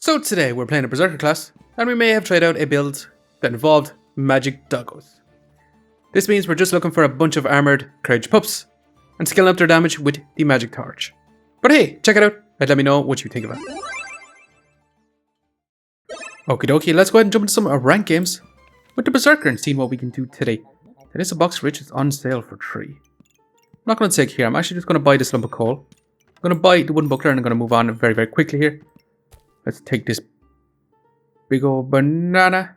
So today we're playing a Berserker class, and we may have tried out a build that involved magic doggos. This means we're just looking for a bunch of Armoured Courage Pups, and scaling up their damage with the magic torch. But hey, check it out, and let me know what you think of it. Okie dokie, let's go ahead and jump into some rank games with the Berserker and see what we can do today. There is a box for riches on sale for 3. I'm not going to take here, I'm actually just going to buy this lump of coal. I'm going to buy the wooden buckler and I'm going to move on very, very quickly here. Let's take this big old banana.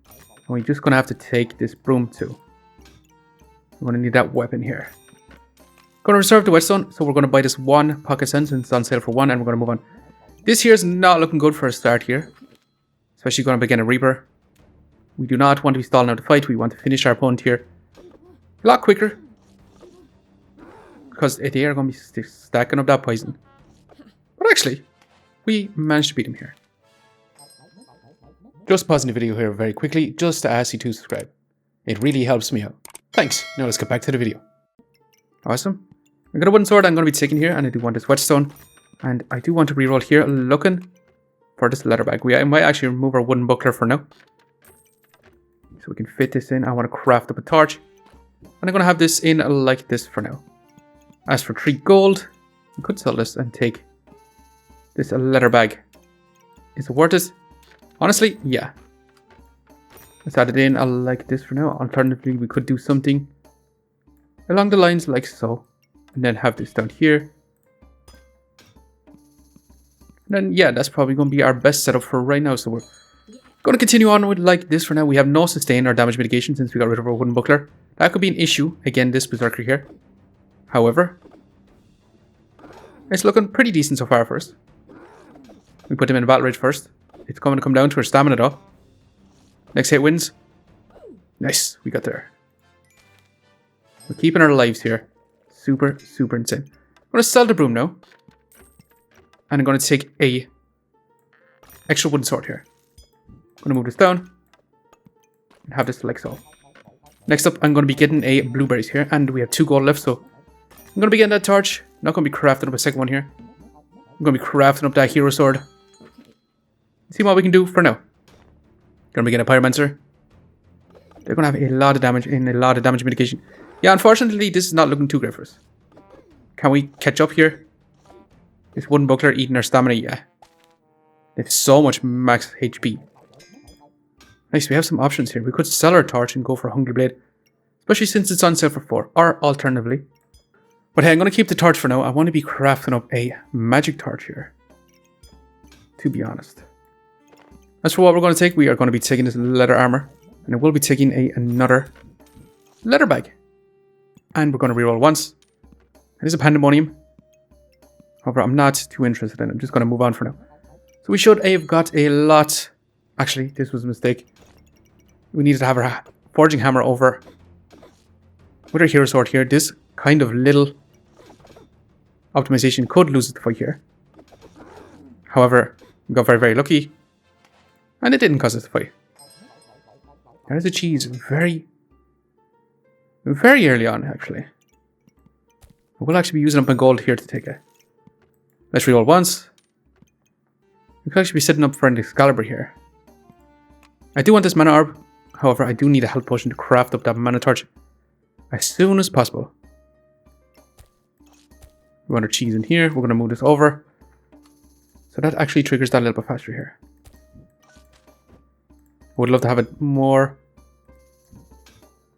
And we're just going to have to take this broom too. We're going to need that weapon here. Going to reserve the whetstone, so we're going to buy this 1 pocket sense and it's on sale for 1 and we're going to move on. This here is not looking good for a start here. Especially going to begin a Reaper. We do not want to be stalling out the fight, we want to finish our opponent here a lot quicker. Because they are going to be stacking up that poison. But actually, we managed to beat him here. Just pausing the video here very quickly, just to ask you to subscribe. It really helps me out. Thanks. Now let's get back to the video. Awesome. I got a wooden sword I'm going to be taking here, and I do want this whetstone. And I do want to reroll here, looking for this leather bag. I might actually remove our wooden buckler for now. So we can fit this in. I want to craft up a torch. And I'm going to have this in like this for now. As for 3 gold, we could sell this and take this leather bag. Is it worth it? Honestly, yeah. Let's add it in. I like this for now. Alternatively, we could do something along the lines like so. And then have this down here. And then, yeah, that's probably going to be our best setup for right now. So we're going to continue on with like this for now. We have no sustain or damage mitigation since we got rid of our wooden buckler. That could be an issue. Again, this Berserker here. However, it's looking pretty decent so far for us. We put him in a battle rage first. It's going to come down to our stamina though. Next hit wins. Nice, we got there. We're keeping our lives here. Super, super insane. I'm going to sell the broom now. And I'm going to take a extra wooden sword here. I'm going to move this down. And have this like so. Next up, I'm going to be getting a blueberries here. And we have 2 gold left, so I'm going to be getting that torch. Not going to be crafting up a second one here. I'm going to be crafting up that hero sword. See what we can do for now. Going to be getting a pyromancer. They're going to have a lot of damage and a lot of damage mitigation. Yeah, unfortunately, this is not looking too great for us. Can we catch up here? This wooden buckler eating our stamina, yeah. They have so much max HP. Nice, we have some options here. We could sell our torch and go for a Hungry Blade. Especially since it's on sale for 4. Or alternatively. But hey, I'm going to keep the torch for now. I want to be crafting up a magic torch here. To be honest. As for what we're going to take, we are going to be taking this leather armor. And we'll be taking another leather bag. And we're going to reroll once. It is a pandemonium. However, I'm not too interested in it. I'm just going to move on for now. So we should have got a lot. Actually, this was a mistake. We needed to have our forging hammer over with our hero sword here. This kind of little optimization could lose the fight here. However, we got very, very lucky. And it didn't cause us the fight. There's a cheese very early on, actually. We'll actually be using up my gold here to take it. Let's reroll once. We could actually be setting up for an Excalibur here. I do want this mana orb. However, I do need a health potion to craft up that mana torch as soon as possible. We want our cheese in here. We're going to move this over. So that actually triggers that a little bit faster here. I would love to have it more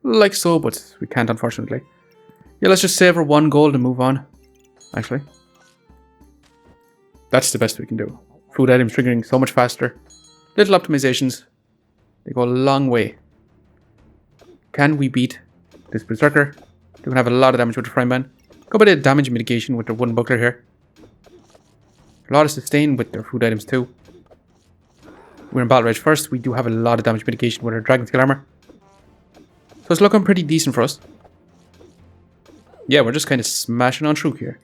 like so, but we can't, unfortunately. Yeah, let's just save our 1 gold and move on. Actually. That's the best we can do. Food items triggering so much faster. Little optimizations. They go a long way. Can we beat this Berserker? They're going to have a lot of damage with the frying pan. Go by the damage mitigation with the wooden buckler here. A lot of sustain with their food items too. We're in battle rage first. We do have a lot of damage mitigation with our dragon scale armor. So it's looking pretty decent for us. Yeah, we're just kind of smashing on through here.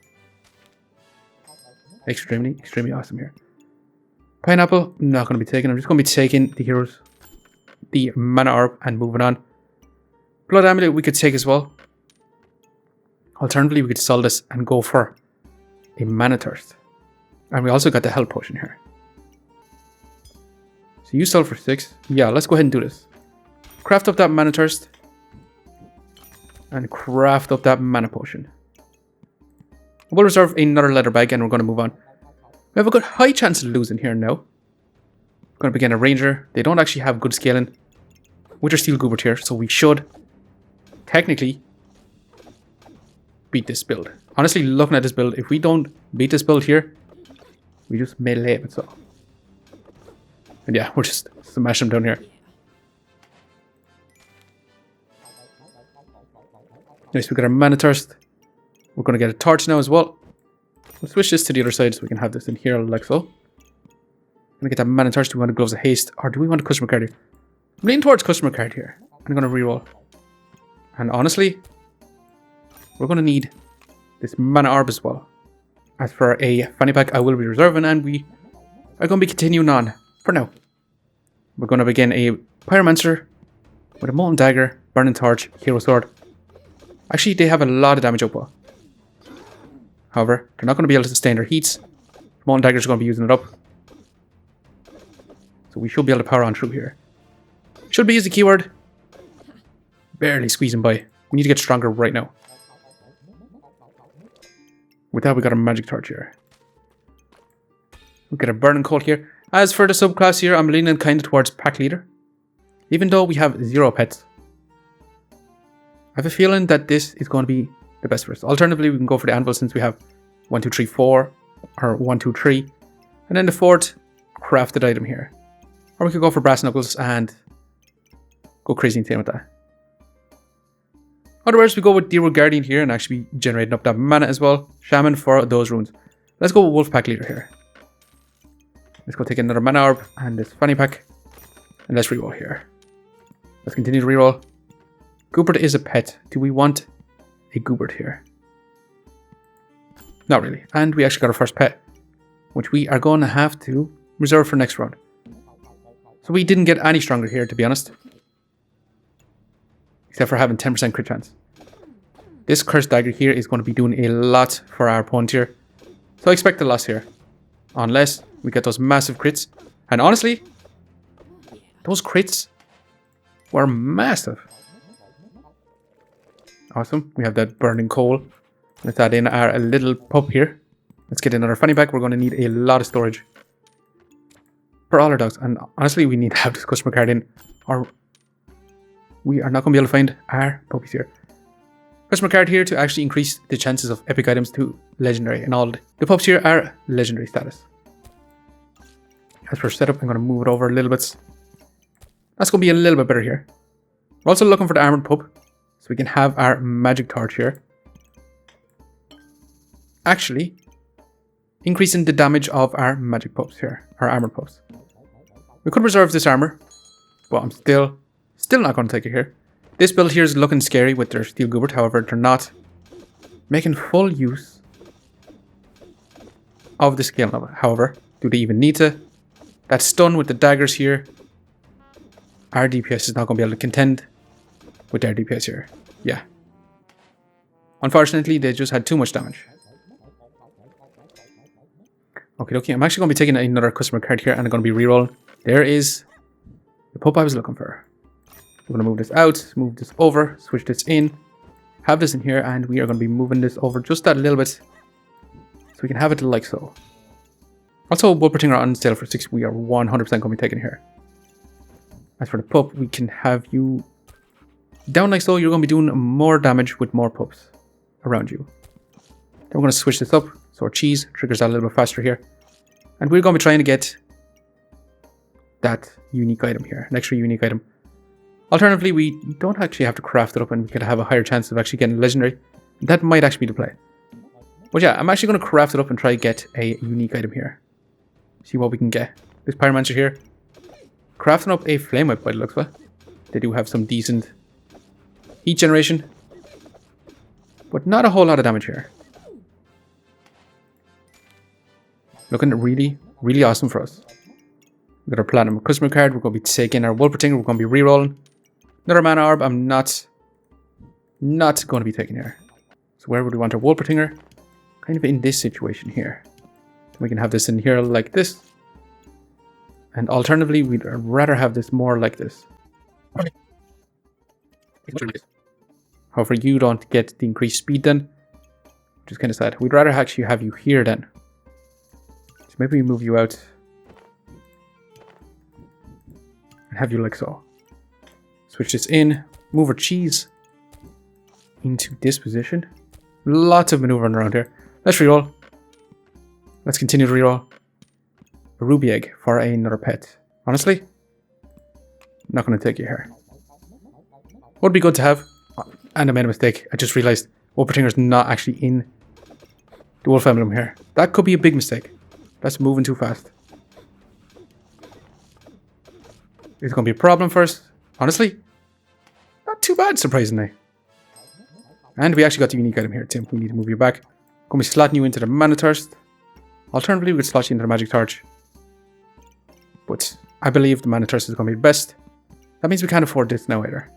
Extremely, extremely awesome here. Pineapple, not going to be taking. I'm just going to be taking the heroes, the mana orb, and moving on. Blood amulet we could take as well. Alternatively, we could sell this and go for a mana thirst. And we also got the health potion here. So you sell for 6. Yeah, let's go ahead and do this. Craft up that mana thirst. And craft up that mana potion. We'll reserve another leather bag and we're going to move on. We have a good high chance of losing here now. We're going to begin a ranger. They don't actually have good scaling. Wither Steel Goobert here, so we should technically beat this build. Honestly, looking at this build, if we don't beat this build here, we just melee it, so. And yeah, we're just smashing them down here. Nice, we got our mana thirst. We're going to get a torch now as well. We'll switch this to the other side so we can have this in here like so. I'm going to get that mana thirst. Do we want gloves of haste or do we want a customer card here? I'm leaning towards customer card here. I'm going to reroll. And honestly, we're going to need this mana orb as well. As for a fanny pack, I will be reserving and we are going to be continuing on for now. We're going to begin a pyromancer with a molten dagger, burning torch, hero sword. Actually, they have a lot of damage output. However, they're not going to be able to sustain their heats. Molten daggers are going to be using it up. So we should be able to power on through here. Should be using the keyword. Barely squeezing by. We need to get stronger right now. With that, we got a magic torch here. We got a burning coal here. As for the subclass here, I'm leaning kind of towards pack leader. Even though we have 0 pets. I have a feeling that this is going to be the best for us. Alternatively, we can go for the anvil since we have 1, 2, 3, 4. Or 1, 2, 3. And then the 4th crafted item here. Or we could go for brass knuckles and go crazy insane with that. Otherwise, we go with Deerwood Guardian here and actually generating up that mana as well. Shaman for those runes. Let's go with Wolf Pack Leader here. Let's go take another mana orb and this fanny pack. And let's reroll here. Let's continue to reroll. Goobert is a pet. Do we want a Goobert here? Not really. And we actually got our first pet, which we are going to have to reserve for next round. So we didn't get any stronger here, to be honest. Except for having 10% crit chance. This cursed dagger here is going to be doing a lot for our opponent here. So I expect a loss here. Unless we get those massive crits. And honestly, those crits were massive. Awesome. We have that burning coal. Let's add in our little pup here. Let's get another fanny pack. We're going to need a lot of storage for all our dogs. And honestly, we need to have this customer card in, or we are not going to be able to find our puppies here. Customer card here to actually increase the chances of epic items to legendary. And all the pups here are legendary status. As for setup, I'm going to move it over a little bit. That's going to be a little bit better here. We're also looking for the armored pup, so we can have our magic torch here. Actually, increasing the damage of our magic pups here, our armored pups. We could reserve this armor, but I'm still not going to take it here. This build here is looking scary with their steel goobert, however, they're not making full use of the skill of it. However, do they even need to? That stun with the daggers here, our DPS is not going to be able to contend with their DPS here. Yeah. Unfortunately, they just had too much damage. Okay, I'm actually going to be taking another customer card here and I'm going to be rerolling. There is the pup I was looking for. I'm going to move this out, move this over, switch this in, have this in here, and we are going to be moving this over just that little bit so we can have it like so. Also, Wolpertinger on sale for 6, we are 100% going to be taking here. As for the pup, we can have you down like so. You're going to be doing more damage with more pups around you. Then we're going to switch this up so our cheese triggers that a little bit faster here. And we're going to be trying to get that unique item here, an extra unique item. Alternatively, we don't actually have to craft it up and we could have a higher chance of actually getting legendary. That might actually be the play. But yeah, I'm actually going to craft it up and try to get a unique item here. See what we can get. This pyromancer here, crafting up a flame whip by the looks of it. They do have some decent heat generation, but not a whole lot of damage here. Looking really, really awesome for us. We got our platinum customer card. We're going to be taking our Wolpertinger. We're going to be rerolling. Another mana orb. I'm not going to be taking here. So where would we want our Wolpertinger? Kind of in this situation here. We can have this in here like this. And alternatively, we'd rather have this more like this. However, you don't get the increased speed then, which is kind of sad. We'd rather actually have you here then. So maybe we move you out and have you like so. Switch this in, move our cheese into this position. Lots of maneuvering around here. Let's reroll. Let's continue to reroll. A ruby egg for another pet. Honestly, I'm not going to take you here. Would be good to have. And I made a mistake. I just realized Wolpertinger's not actually in the wolf emblem here. That could be a big mistake. That's moving too fast. It's going to be a problem for us. Honestly, not too bad, surprisingly. And we actually got the unique item here, Tim. We need to move you back. Going to be slotting you into the Mana Thirst. Alternatively, we could slot you into the Magic Torch. But I believe the Mana Thirst is going to be the best. That means we can't afford this now either.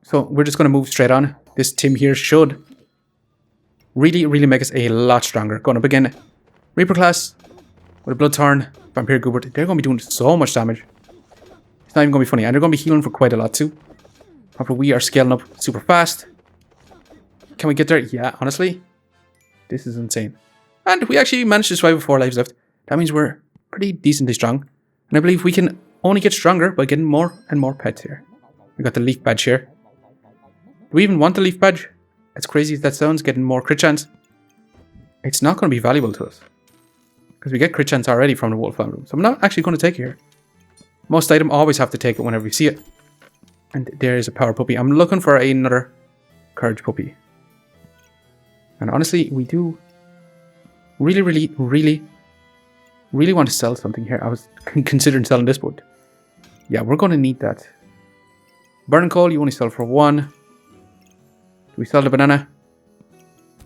So we're just going to move straight on. This Tim here should really make us a lot stronger. Going up again. Reaper class with a Bloodthorn, Vampire Goobert. They're going to be doing so much damage. It's not even going to be funny. And they're going to be healing for quite a lot too. However, we are scaling up super fast. Can we get there? Yeah, honestly. This is insane. And we actually managed to survive with 4 lives left. That means we're pretty decently strong. And I believe we can only get stronger by getting more and more pets here. We got the Leaf Badge here. Do we even want the Leaf Badge? As crazy as that sounds, getting more crit chance. It's not going to be valuable to us. Because we get crit chance already from the Wolf Emblem. So I'm not actually going to take it here. Most item always have to take it whenever we see it. And there is a Power Puppy. I'm looking for another Courage Puppy. And honestly, we do really want to sell something here. I was considering selling this, but yeah, we're going to need that. Burning Coal, you only sell for 1. Do we sell the banana?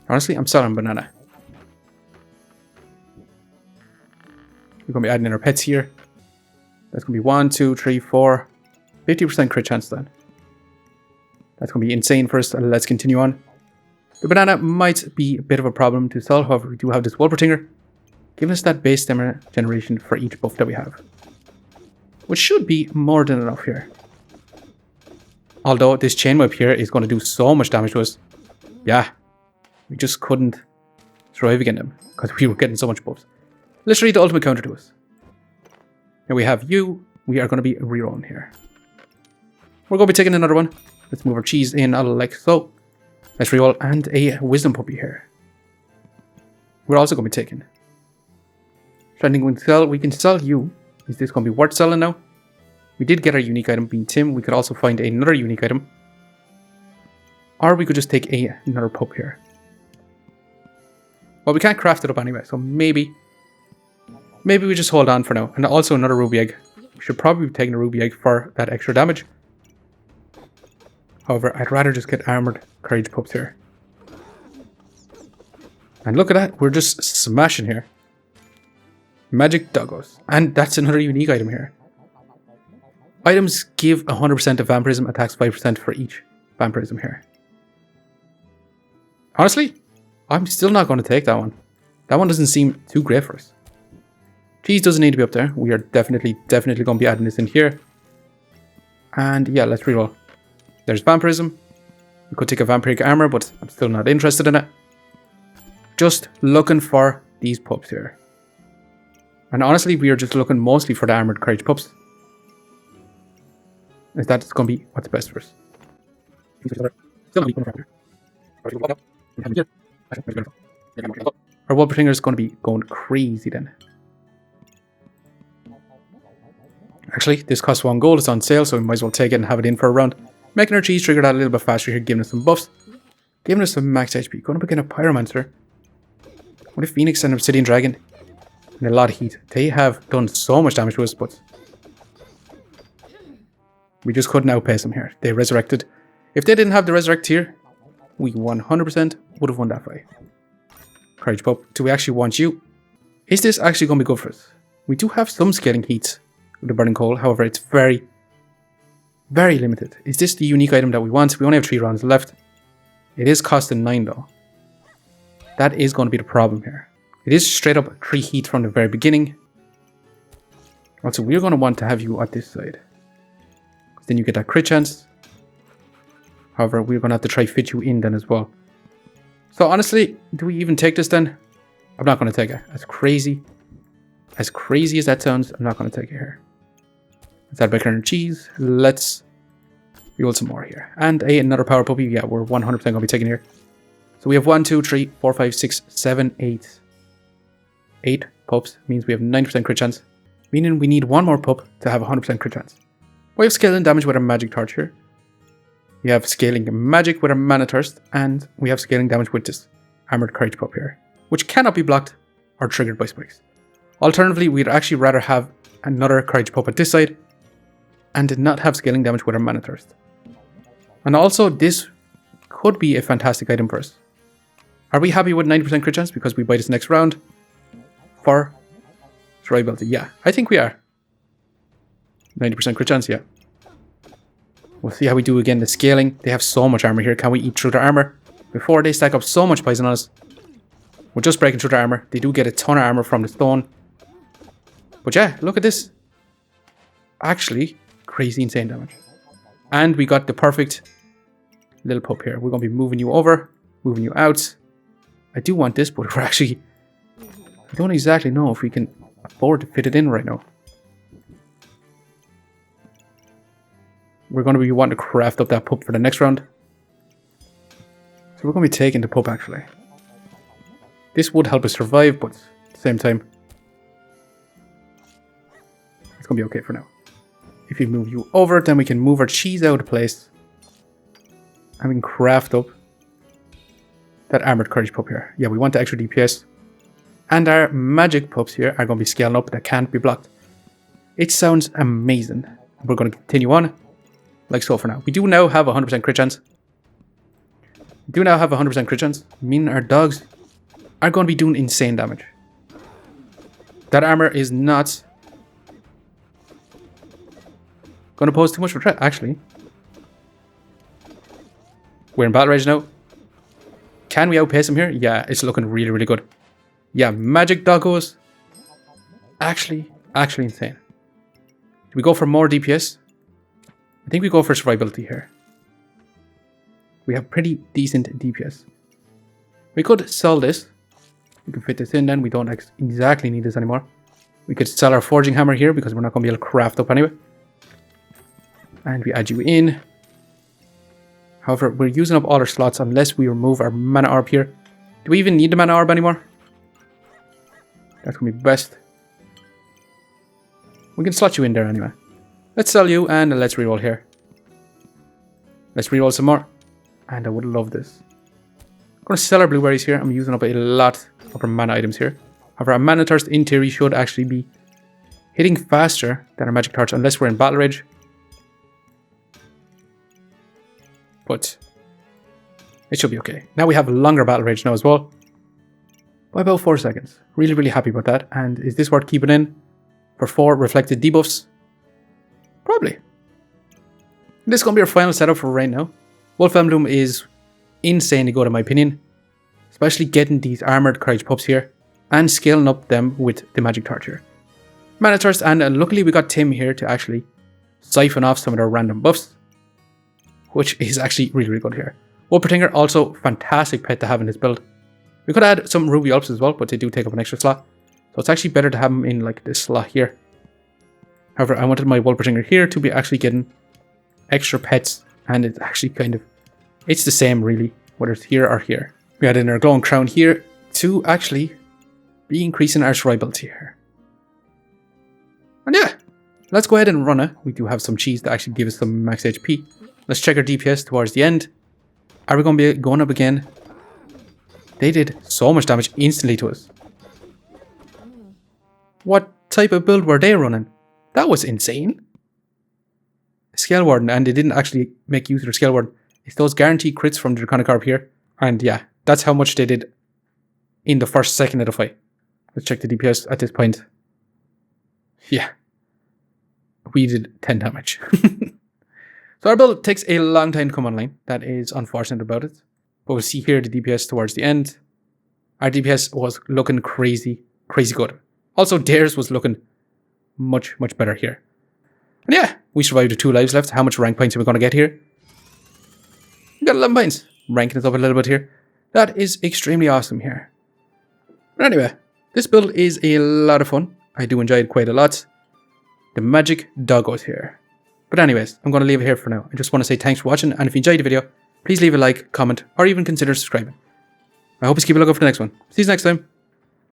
Honestly, I'm selling banana. We're going to be adding in our pets here. That's going to be 1, 2, 3, 4. 50% crit chance then. That's going to be insane for us. Let's continue on. The banana might be a bit of a problem to sell. However, we do have this Wolpertinger, giving us that base stamina generation for each buff that we have. Which should be more than enough here. Although this chain whip here is going to do so much damage to us. Yeah. We just couldn't survive against them. Because we were getting so much buffs. Literally the ultimate counter to us. Now we have you. We are going to be rerolling here. We're going to be taking another one. Let's move our cheese in like so. Let's reroll. And a wisdom puppy here. We're also going to be taking. Trending we can sell you. Is this going to be worth selling now? We did get our unique item being Tim. We could also find another unique item. Or we could just take another pup here. Well, we can't craft it up anyway. So maybe we just hold on for now. And also another ruby egg. We should probably be taking a ruby egg for that extra damage. However, I'd rather just get Armoured Courage Pups here. And look at that. We're just smashing here. Magic Doggos. And that's another unique item here. Items give 100% of vampirism, attacks 5% for each vampirism here. Honestly, I'm still not going to take that one. That one doesn't seem too great for us. Cheese doesn't need to be up there. We are definitely going to be adding this in here. And yeah, let's reroll. There's vampirism. We could take a vampiric armor, but I'm still not interested in it. Just looking for these pups here. And honestly, we are just looking mostly for the Armoured Courage Pups. Is that going to be what's best for us? Our Wolpertinger is going to be going crazy then. Actually, this costs 1 gold. It's on sale, so we might as well take it and have it in for a round. Making our cheese trigger that a little bit faster here, giving us some buffs. Giving us some max HP. Going to begin a Pyromancer. What if Phoenix and Obsidian Dragon? And a lot of heat. They have done so much damage to us, but we just couldn't outpace them here. They resurrected. If they didn't have the resurrect here, we 100% would have won that fight. Courage Pup, do we actually want you? Is this actually going to be good for us? We do have some scaling heat with the Burning Coal. However, it's very limited. Is this the unique item that we want? We only have 3 rounds left. It is costing 9 though. That is going to be the problem here. It is straight up 3 heat from the very beginning. Also, we're going to want to have you at this side. Then you get that crit chance. However, we're going to have to try fit you in then as well. So honestly, do we even take this then? I'm not going to take it. As crazy as that sounds, I'm not going to take it here. Let's add bacon and cheese. Let's roll some more here. And another power puppy. Yeah, we're 100% going to be taking here. So we have 1, 2, 3, 4, 5, 6, 7, 8. 8 pups means we have 90% crit chance. Meaning we need one more pup to have 100% crit chance. We have scaling damage with our magic torch here. We have scaling magic with our mana thirst. And we have scaling damage with this Armoured Courage Pup here, which cannot be blocked or triggered by spikes. Alternatively, we'd actually rather have another Courage Pup at this side and did not have scaling damage with our mana thirst. And also, this could be a fantastic item for us. Are we happy with 90% crit chance because we buy this next round for survivability? Yeah, I think we are. 90% crit chance, yeah. We'll see how we do again. The scaling, they have so much armor here. Can we eat through their armor before they stack up so much poison on us? We're just breaking through their armor. They do get a ton of armor from the stone. But yeah, look at this. Actually, crazy insane damage. And we got the perfect little pup here. We're going to be moving you over, moving you out. I do want this, but we're actually... I don't exactly know if we can afford to fit it in right now. We're going to be wanting to craft up that pup for the next round. So we're going to be taking the pup actually. This would help us survive, but at the same time, it's going to be okay for now. If we move you over, then we can move our cheese out of place. And we can craft up that Armoured Courage Pup here. Yeah, we want the extra DPS. And our magic pups here are going to be scaling up that can't be blocked. It sounds amazing. We're going to continue on. Like so for now. We do now have 100% crit chance. Meaning our dogs are going to be doing insane damage. That armor is not going to pose too much of a threat, actually. We're in battle rage now. Can we outpace him here? Yeah, it's looking really, really good. Yeah, magic doggos. Actually insane. Do we go for more DPS? I think we go for survivability here. We have pretty decent DPS. We could sell this. We can fit this in then. We don't exactly need this anymore. We could sell our forging hammer here because we're not going to be able to craft up anyway. And we add you in. However, we're using up all our slots unless we remove our mana orb here. Do we even need the mana orb anymore? That's going to be best. We can slot you in there anyway. Let's sell you and let's reroll here. Let's reroll some more. And I would love this. I'm going to sell our blueberries here. I'm using up a lot of our mana items here. However, our mana thirst in theory should actually be hitting faster than our magic torch unless we're in battle rage. But it should be okay. Now we have a longer battle rage now as well. By about 4 seconds. Really, really happy about that. And is this worth keeping in? For 4 reflected debuffs? Probably. This is going to be our final setup for right now. Wolf Emblem is insanely good in my opinion. Especially getting these Armoured Courage Pups here. And scaling up them with the magic torch here. Mana Thirst, and luckily we got Tim here to actually siphon off some of their random buffs. Which is actually really, really good here. Wolpertinger, also fantastic pet to have in this build. We could add some Ruby Alps as well, but they do take up an extra slot. So it's actually better to have them in like this slot here. However, I wanted my Wolpertinger here to be actually getting extra pets. And it's actually kind of, it's the same really, whether it's here or here. We add in our Glowing Crown here to actually be increasing our survivability here. And yeah, let's go ahead and run it. We do have some cheese to actually give us some max HP. Let's check our DPS towards the end. Are we going to be going up again? They did so much damage instantly to us. What type of build were they running? That was insane. Scale Warden, and they didn't actually make use of their Scale Warden. It's those guaranteed crits from the Draconic Orb here. And yeah, that's how much they did in the first second of the fight. Let's check the DPS at this point. Yeah. We did 10 damage. So our build takes a long time to come online. That is unfortunate about it. But we'll see here the DPS towards the end. Our DPS was looking crazy, crazy good. Also theirs was looking much better here. And yeah, we survived with 2 lives left. How much rank points are we going to get here? We got 11 points. Ranking us up a little bit here. That is extremely awesome here. But anyway, this build is a lot of fun. I do enjoy it quite a lot. The magic doggos here. But anyways, I'm going to leave it here for now. I just want to say thanks for watching, and if you enjoyed the video, please leave a like, comment, or even consider subscribing. I hope you keep a lookout for the next one. See you next time.